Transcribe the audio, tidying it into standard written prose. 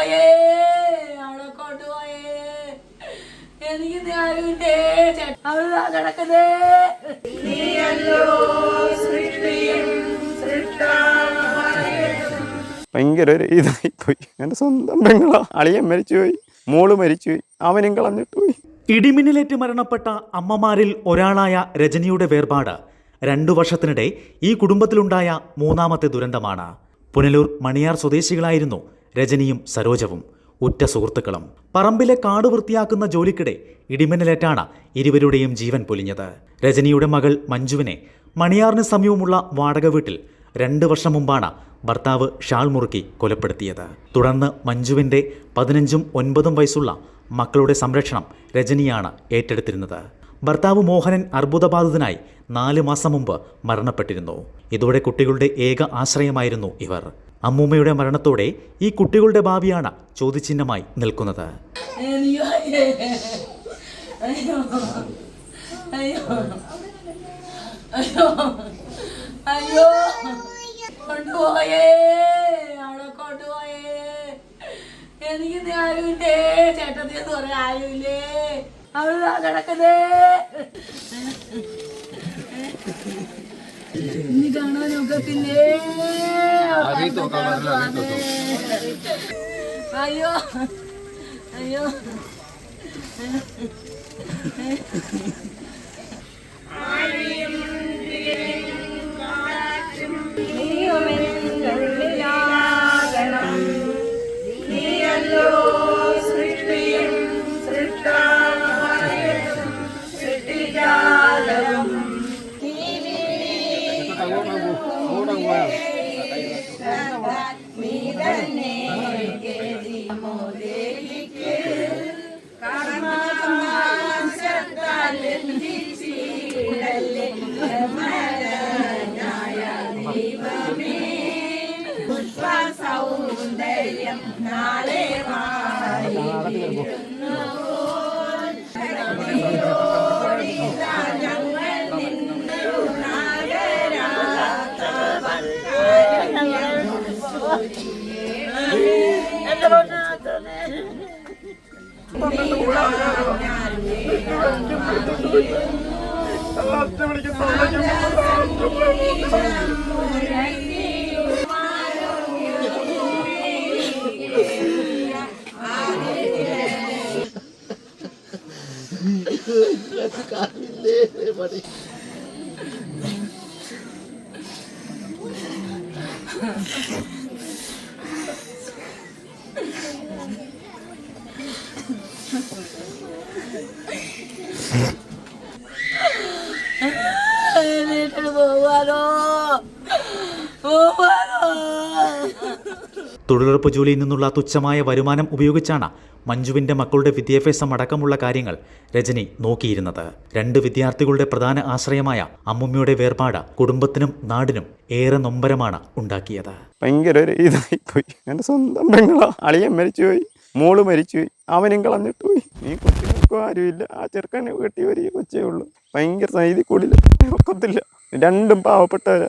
കൊണ്ടുപോയേ, അവളെ കൊണ്ടുപോയേ. എനിക്ക് ആരുമില്ലേ ചേട്ടാ, അവള് കിടക്കുന്നേ. ഭയങ്കര ഒരു ഇതായിപ്പോയി. എൻ്റെ സ്വന്തം പെങ്ങളാ, അളിയൻ മരിച്ചുപോയി, മോള് മരിച്ചുപോയി, അവനും കളഞ്ഞിട്ട് പോയി. ഇടിമിന്നലേറ്റ് മരണപ്പെട്ട അമ്മമാരിൽ ഒരാളായ രജനിയുടെ വേർപാട് 2 വർഷത്തിനിടെ ഈ കുടുംബത്തിലുണ്ടായ 3ാമത്തെ ദുരന്തമാണ്. പുനലൂർ മണിയാർ സ്വദേശികളായിരുന്നു രജനിയും സരോജവും, ഉറ്റ സുഹൃത്തുക്കളും. പറമ്പിലെ കാട് വൃത്തിയാക്കുന്ന ജോലിക്കിടെ ഇടിമിന്നലേറ്റാണ് ഇരുവരുടെയും ജീവൻ പൊലിഞ്ഞത്. രജനിയുടെ മകൾ മഞ്ജുവിനെ മണിയാറിന് സമീപമുള്ള വാടക വീട്ടിൽ 2 വർഷം മുമ്പാണ് ഭർത്താവ് ഷാൾ മുറുക്കി കൊലപ്പെടുത്തിയത്. തുടർന്ന് മഞ്ജുവിൻ്റെ 15ഉം 9ഉം വയസ്സുള്ള മക്കളുടെ സംരക്ഷണം രജനിയാണ് ഏറ്റെടുത്തിരുന്നത്. ഭർത്താവ് മോഹനൻ അർബുദബാധിതനായി 4 മാസം മുമ്പ് മരണപ്പെട്ടിരുന്നു. ഇതോടെ കുട്ടികളുടെ ഏക ആശ്രയമായിരുന്നു ഇവർ. അമ്മൂമ്മയുടെ മരണത്തോടെ ഈ കുട്ടികളുടെ ഭാവിയാണ് ചോദ്യചിഹ്നമായി നിൽക്കുന്നത്. കൊണ്ടുപോയേ, അവളെ കൊണ്ടുപോയേ. എനിക്ക് ആരുമില്ലേ ചേട്ടത്തി എന്ന് പറയാൻ ആരുമില്ലേ, അവള് കിടക്കുന്നേ. ഇനി കാണാൻ നോക്കത്തില്ലേ? അയ്യോ അയ്യോ സൗന്ദര്യം നാളെ തൊഴിലുറപ്പ് ജോലിയിൽ നിന്നുള്ള തുച്ഛമായ വരുമാനം ഉപയോഗിച്ചാണ് മഞ്ജുവിൻ്റെ മക്കളുടെ വിദ്യാഭ്യാസം അടക്കമുള്ള കാര്യങ്ങൾ രജനി നോക്കിയിരുന്നത്. 2 വിദ്യാർത്ഥികളുടെ പ്രധാന ആശ്രയമായ അമ്മുമ്മയുടെ വേർപാട് കുടുംബത്തിനും നാടിനും ഏറെ നൊമ്പരമാണ് ഉണ്ടാക്കിയത്. ഭയങ്കര ഒരു ഇതായിപ്പോയി. എൻ്റെ സ്വന്തം പെങ്ങളാ, അളിയൻ മരിച്ചുപോയി, മോള് മരിച്ചുപോയി, അവനും കളഞ്ഞിട്ട് പോയി. ഈ കൊച്ചുങ്ങൾക്കും ആരുമില്ല. ആ ചെറുക്കനെ വീട്ടിൽ ഒരു കൊച്ചേ ഉള്ളൂ. ഭയങ്കര ഇതിൽ കൂടില്ല, ഒക്കത്തില്ല. 2ഉം പാവപ്പെട്ടവരാ.